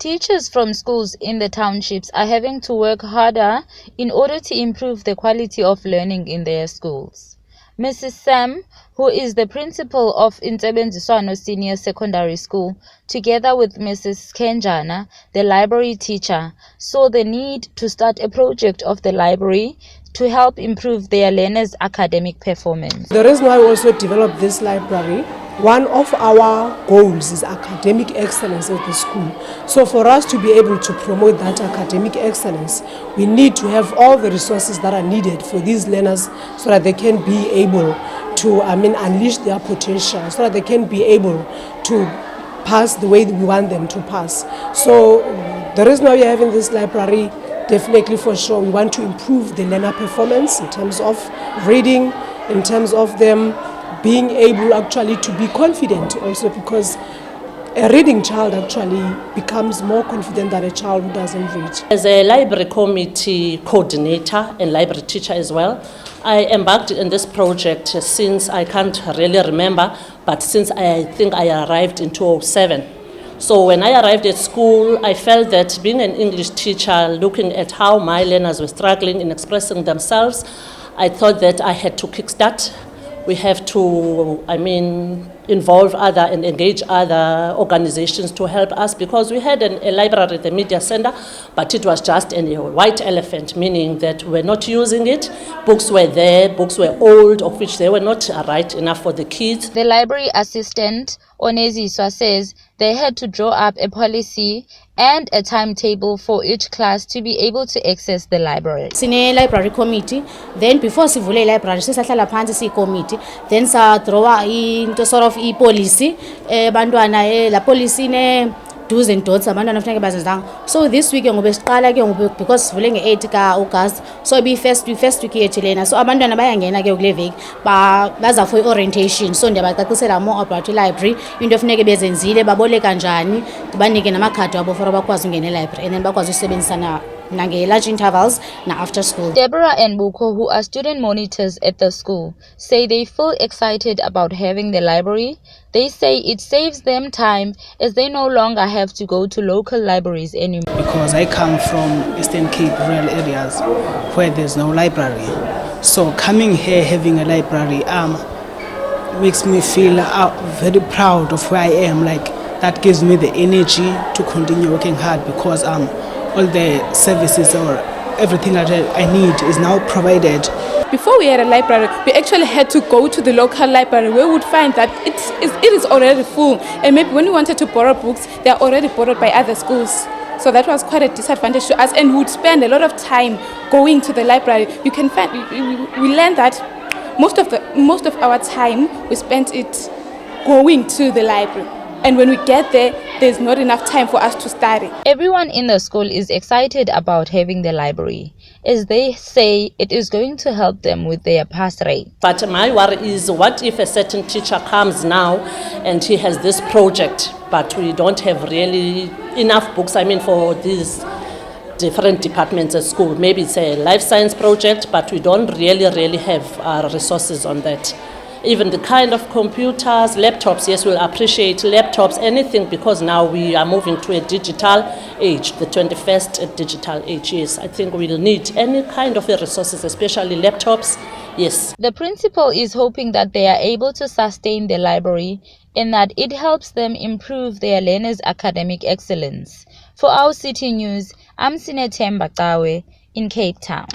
Teachers from schools in the townships are having to work harder in order to improve the quality of learning in their schools. Mrs. Sam, who is the principal of Ntebenziswano Senior Secondary School, together with Mrs. Kenjana, the library teacher, saw the need to start a project of the library to help improve their learners' academic performance. The reason why we also developed this library, one of our goals is academic excellence at the school. So for us to be able to promote that academic excellence, we need to have all the resources that are needed for these learners so that they can be able to unleash their potential, so that they can be able to pass the way we want them to pass. So the reason why we are having this library, definitely for sure, we want to improve the learner performance in terms of reading, in terms of them being able actually to be confident also, because a reading child actually becomes more confident than a child who doesn't read. As a library committee coordinator and library teacher as well, I embarked in this project since I can't really remember, but since I think I arrived in 2007. So when I arrived at school, I felt that being an English teacher, looking at how my learners were struggling in expressing themselves, I thought that I had to kickstart. We have to, involve other and engage other organizations to help us, because we had a library at the media center, but it was just a white elephant, meaning that we're not using it. Books were there, books were old, of which they were not right enough for the kids. The library assistant, Oneziswa, says they had to draw up a policy and a timetable for each class to be able to access the library. Sine library committee, then before sivule library sisahlala phansi si committee, then sa draw into sort of policy, bantwana la policy ne do's and don'ts abantwana kufanele bazenzanga. So this week ngobe siqala ke ngobe because sivule nge8 ka August, so be first week yethu lena, so abantwana bayangena ke kule veki baza for orientation. So ndiyabacacisela more about library, into efuneke bezenzile, babole kanjani, banike namakhadi abo for abakwazi ungena library, and then bakwazi usebenzisana lunch intervals na after school. Deborah and Buko, who are student monitors at the school, say they feel excited about having the library. They say it saves them time as they no longer have to go to local libraries anymore. Because I come from Eastern Cape rural areas where there's no library. So coming here, having a library makes me feel very proud of where I am. Like, that gives me the energy to continue working hard, because all the services or everything that I need is now provided. Before we had a library, we actually had to go to the local library where we would find that it is already full. And maybe when we wanted to borrow books, they are already borrowed by other schools. So that was quite a disadvantage to us, and we would spend a lot of time going to the library. You can find, we learned that most of our time we spent it going to the library. And when we get there, there's not enough time for us to study. Everyone in the school is excited about having the library, as they say it is going to help them with their pass rate. But my worry is, what if a certain teacher comes now and he has this project, but we don't have really enough books, for these different departments at school. Maybe it's a life science project, but we don't really have resources on that. Even the kind of computers, laptops, yes, we'll appreciate laptops, anything, because now we are moving to a digital age, the 21st digital age. Yes, I think we'll need any kind of resources, especially laptops, yes. The principal is hoping that they are able to sustain the library and that it helps them improve their learners' academic excellence. For our City News, I'm Sinetemba Kawe in Cape Town.